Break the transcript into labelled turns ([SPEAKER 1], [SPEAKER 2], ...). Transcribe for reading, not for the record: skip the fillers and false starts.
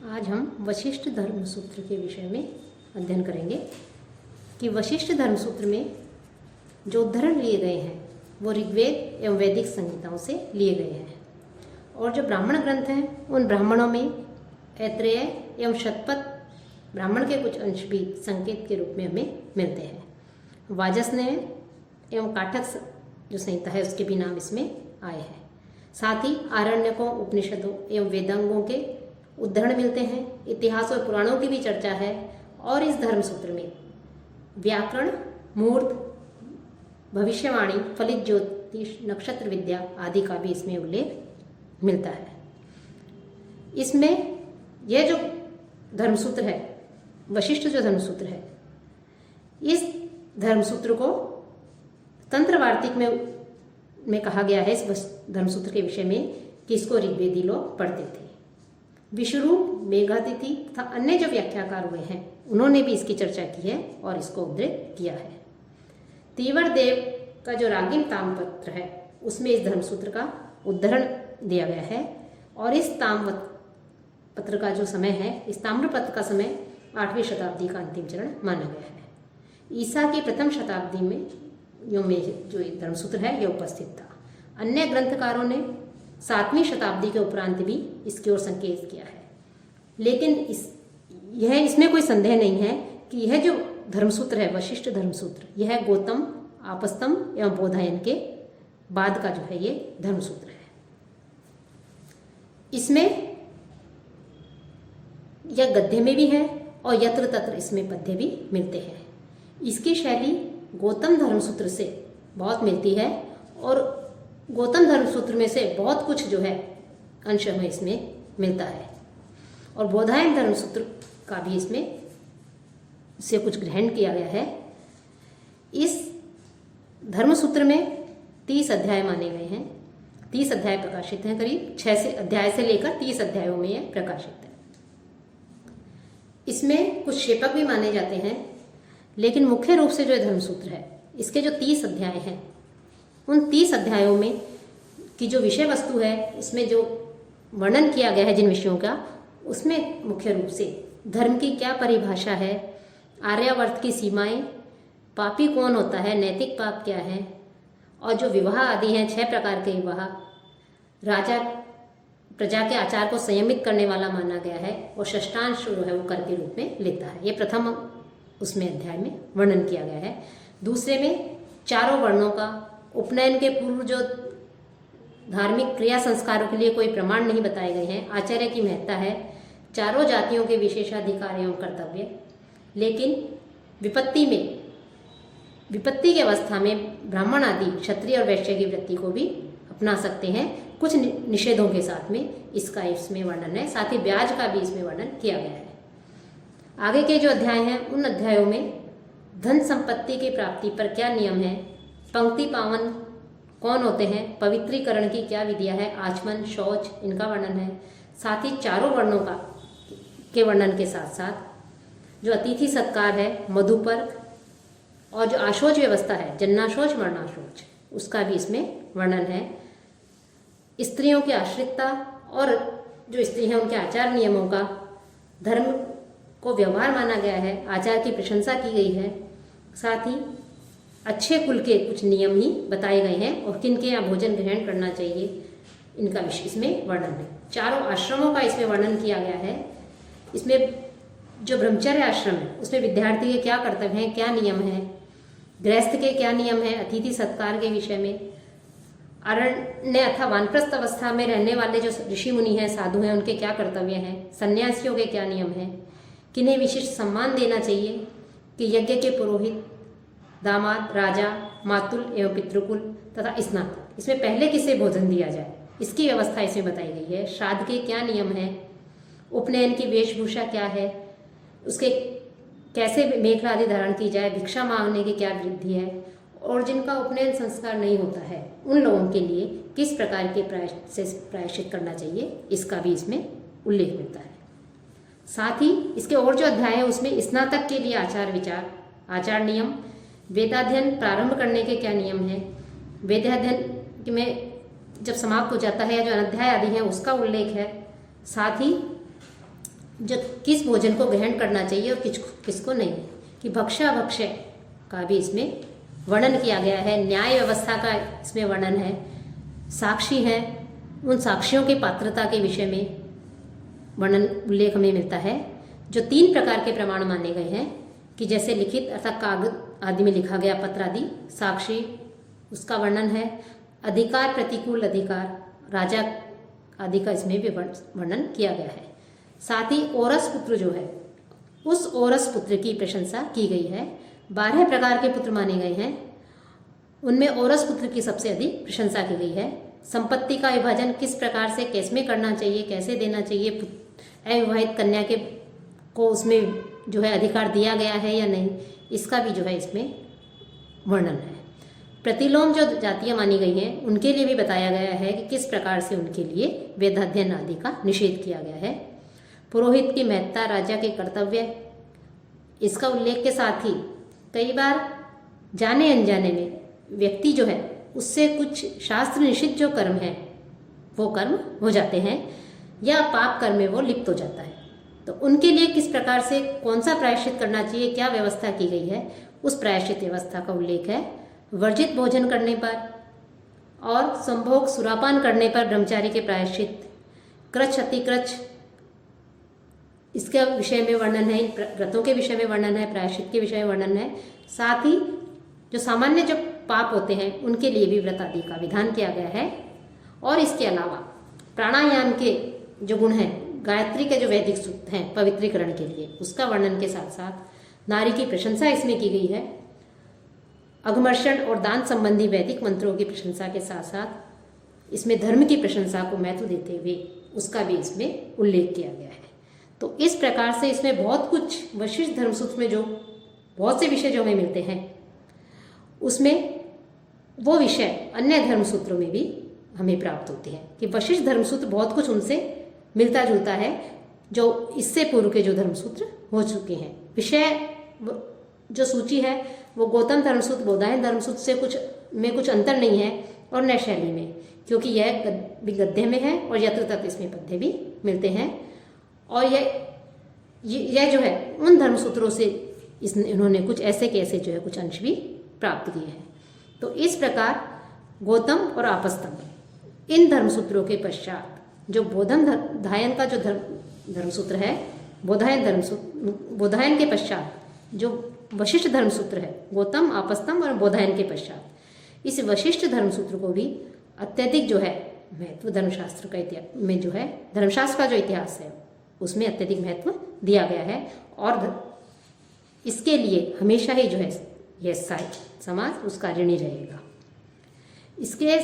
[SPEAKER 1] आज हम वशिष्ठ धर्म सूत्र के विषय में अध्ययन करेंगे कि वशिष्ठ धर्म सूत्र में जो उद्धरण लिए गए हैं वो ऋग्वेद एवं वैदिक संहिताओं से लिए गए हैं और जो ब्राह्मण ग्रंथ हैं उन ब्राह्मणों में ऐत्रेय एवं शतपथ ब्राह्मण के कुछ अंश भी संकेत के रूप में हमें मिलते हैं। वाजसनेय एवं काठक जो संहिता है उसके भी नाम इसमें आए हैं। साथ ही आरण्यकों, उपनिषदों एवं वेदांगों के उद्धरण मिलते हैं। इतिहास और पुराणों की भी चर्चा है और इस धर्म सूत्र में व्याकरण, मुहूर्त, भविष्यवाणी, फलित ज्योतिष, नक्षत्र विद्या आदि का भी इसमें उल्लेख मिलता है। इसमें यह जो धर्मसूत्र है, वशिष्ठ जो धर्मसूत्र है, इस धर्मसूत्र को तंत्र वार्तिक में कहा गया है इस धर्मसूत्र के विषय में कि इसको ऋग्वेदी लोग पढ़ते थे। विश्वरूप, मेघातिथि तथा अन्य जो व्याख्याकार हुए हैं उन्होंने भी इसकी चर्चा की है और इसको उद्धृत किया है। तीवर देव का जो रागिम ताम्रपत्र है उसमें इस धर्मसूत्र का उद्धरण दिया गया है और इस ताम्रपत्र का जो समय है, इस ताम्रपत्र का समय 8वीं शताब्दी का अंतिम चरण माना गया है। ईसा की प्रथम शताब्दी में जो धर्मसूत्र है यह उपस्थित था। अन्य ग्रंथकारों ने 7वीं शताब्दी के उपरांत भी इसकी ओर संकेत किया है, लेकिन इसमें कोई संदेह नहीं है कि यह जो धर्मसूत्र है, वशिष्ठ धर्मसूत्र, यह गौतम, आपस्तम एवं बोधायन के बाद का जो है ये धर्मसूत्र है। इसमें यह गद्य में भी है और यत्र तत्र इसमें पद्य भी मिलते हैं। इसकी शैली गौतम धर्मसूत्र से बहुत मिलती है और गौतम धर्मसूत्र में से बहुत कुछ जो है अंश हमें इसमें मिलता है और बोधायन धर्मसूत्र का भी इसमें से कुछ ग्रहण किया गया है। इस धर्मसूत्र में 30 अध्याय माने गए हैं। 30 अध्याय प्रकाशित हैं, करीब 6 अध्याय से लेकर 30 अध्यायों में यह प्रकाशित है। इसमें कुछ शेपक भी माने जाते हैं, लेकिन मुख्य रूप से जो धर्मसूत्र है इसके जो 30 अध्याय हैं उन 30 अध्यायों में की जो विषय वस्तु है, इसमें जो वर्णन किया गया है जिन विषयों का, उसमें मुख्य रूप से धर्म की क्या परिभाषा है, आर्यावर्त की सीमाएं, पापी कौन होता है, नैतिक पाप क्या है, और जो विवाह आदि हैं 6 प्रकार के विवाह, राजा प्रजा के आचार को संयमित करने वाला माना गया है और षष्ठांश जो है वो कर के रूप में लेता है। ये प्रथम उसमें अध्याय में वर्णन किया गया है। दूसरे में चारों वर्णों का उपनयन के पूर्व जो धार्मिक क्रिया संस्कारों के लिए कोई प्रमाण नहीं बताए गए हैं, आचार्य की महत्ता है, चारों जातियों के विशेषाधिकार एवं कर्तव्य, लेकिन विपत्ति की अवस्था में ब्राह्मण आदि क्षत्रिय और वैश्य की वृत्ति को भी अपना सकते हैं, कुछ निषेधों के साथ में इसका इसमें वर्णन है। साथ ही ब्याज का भी इसमें वर्णन किया गया है। आगे के जो अध्याय हैं उन अध्यायों में धन संपत्ति की प्राप्ति पर क्या नियम है, पंक्ति पावन कौन होते हैं, पवित्रीकरण की क्या विधियां है, आचमन, शौच, इनका वर्णन है। साथ ही चारों वर्णों के वर्णन के साथ साथ जो अतिथि सत्कार है, मधुपर्क और जो आशोच व्यवस्था है, जन्नाशोच, मरणाशोच, उसका भी इसमें वर्णन है। स्त्रियों की आश्रितता और जो स्त्री हैं उनके आचार नियमों का, धर्म को व्यवहार माना गया है, आचार की प्रशंसा की गई है। साथ ही अच्छे कुल के कुछ नियम ही बताए गए हैं और किनके यहाँ भोजन ग्रहण करना चाहिए, इनका विषय इसमें वर्णन है। चारों आश्रमों का इसमें वर्णन किया गया है। इसमें जो ब्रह्मचर्य आश्रम है उसमें विद्यार्थी के क्या कर्तव्य हैं, क्या नियम है, गृहस्थ के क्या नियम है, अतिथि सत्कार के विषय में, अरण्य अथवा वानप्रस्थ अवस्था में रहने वाले जो ऋषि मुनि हैं, साधु हैं, उनके क्या कर्तव्य हैं, सन्यासियों के क्या नियम हैं, किन्हें विशिष्ट सम्मान देना चाहिए, कि यज्ञ के पुरोहित, दामाद, राजा, मातुल एवं पितृकुल तथा स्नातक, इसमें पहले किसे भोजन दिया जाए, इसकी व्यवस्था इसमें बताई गई है। श्राद्ध के क्या नियम है, उपनयन की वेशभूषा क्या है, उसके कैसे मेखला आदि धारण की जाए, भिक्षा मांगने की क्या विधि है, और जिनका उपनयन संस्कार नहीं होता है उन लोगों के लिए किस प्रकार के प्रायश्चित करना चाहिए, इसका भी इसमें उल्लेख मिलता है। साथ ही इसके और जो अध्याय है उसमें स्नातक के लिए आचार विचार, आचार नियम, वेदाध्ययन प्रारंभ करने के क्या नियम है, वेदाध्ययन में जब समाप्त हो जाता है या जो अनध्याय आदि है उसका उल्लेख है। साथ ही जो किस भोजन को ग्रहण करना चाहिए और किसको नहीं, कि भक्ष्य का भी इसमें वर्णन किया गया है। न्याय व्यवस्था का इसमें वर्णन है। साक्षी हैं, उन साक्षियों की पात्रता के विषय में वर्णन उल्लेख हमें मिलता है। जो 3 प्रकार के प्रमाण माने गए हैं, कि जैसे लिखित अर्थात कागज आदि में लिखा गया पत्र आदि, साक्षी उसका वर्णन है। अधिकार प्रतिकूल अधिकार, राजा आदि का इसमें भी वर्णन किया गया है। साथ ही ओरस पुत्र जो है, उस ओरस पुत्र की प्रशंसा की गई है। 12 प्रकार के पुत्र माने गए हैं, उनमें ओरस पुत्र की सबसे अधिक प्रशंसा की गई है। संपत्ति का विभाजन किस प्रकार से कैसे करना चाहिए, कैसे देना चाहिए, अविवाहित कन्या के को उसमें जो है अधिकार दिया गया है या नहीं, इसका भी जो है इसमें वर्णन है। प्रतिलोम जो जातियां मानी गई हैं, उनके लिए भी बताया गया है कि किस प्रकार से उनके लिए वेदाध्ययन आदि का निषेध किया गया है। पुरोहित की महत्ता, राजा के कर्तव्य, इसका उल्लेख के साथ ही कई बार जाने अनजाने में व्यक्ति जो है उससे कुछ शास्त्र निषिद्ध जो कर्म है वो कर्म हो जाते हैं, या पाप कर्म में वो लिप्त हो जाता है। तो उनके लिए किस प्रकार से कौन सा प्रायश्चित करना चाहिए, क्या व्यवस्था की गई है, उस प्रायश्चित व्यवस्था का उल्लेख है। वर्जित भोजन करने पर और संभोग सुरापान करने पर ब्रह्मचारी के प्रायश्चित, कृच्छ अतिकृच्छ इसके विषय में वर्णन है, व्रतों के विषय में वर्णन है, प्रायश्चित के विषय में वर्णन है। साथ ही जो सामान्य जो पाप होते हैं उनके लिए भी व्रत आदि का विधान किया गया है। और इसके अलावा प्राणायाम के जो गुण हैं, गायत्री के जो वैदिक सूक्त हैं पवित्रीकरण के लिए, उसका वर्णन के साथ साथ नारी की प्रशंसा इसमें की गई है। अघमर्षण और दान संबंधी वैदिक मंत्रों की प्रशंसा के साथ साथ इसमें धर्म की प्रशंसा को महत्व देते हुए उसका भी इसमें उल्लेख किया गया है। तो इस प्रकार से इसमें बहुत कुछ वशिष्ठ धर्मसूत्र में जो बहुत से विषय जो हमें मिलते हैं, उसमें वो विषय अन्य धर्मसूत्रों में भी हमें प्राप्त होते हैं, कि वशिष्ठ धर्मसूत्र बहुत कुछ उनसे मिलता जुलता है जो इससे पूर्व के जो धर्मसूत्र हो चुके हैं। विषय जो सूची है वो गौतम धर्मसूत्र, बोधायन धर्मसूत्र से कुछ अंतर नहीं है, और न शैली में, क्योंकि यह भी गद्य में है और यत्र तत्र इसमें पद्य भी मिलते हैं। और यह जो है उन धर्मसूत्रों से इन्होंने कुछ ऐसे के ऐसे जो है कुछ अंश भी प्राप्त किए हैं। तो इस प्रकार गौतम और आपस्तंभ इन धर्मसूत्रों के पश्चात जो बोधायन का जो धर्मसूत्र है, बोधायन के पश्चात जो वशिष्ठ धर्मसूत्र है, गौतम, आपस्तंभ और बोधायन के पश्चात इस वशिष्ठ धर्मसूत्र को भी अत्यधिक जो है महत्व धर्मशास्त्र का इतिहास में जो है, धर्मशास्त्र का जो इतिहास है उसमें अत्यधिक महत्व दिया गया है। और इसके लिए हमेशा ही जो है यह समाज उसका ऋणी रहेगा। इसके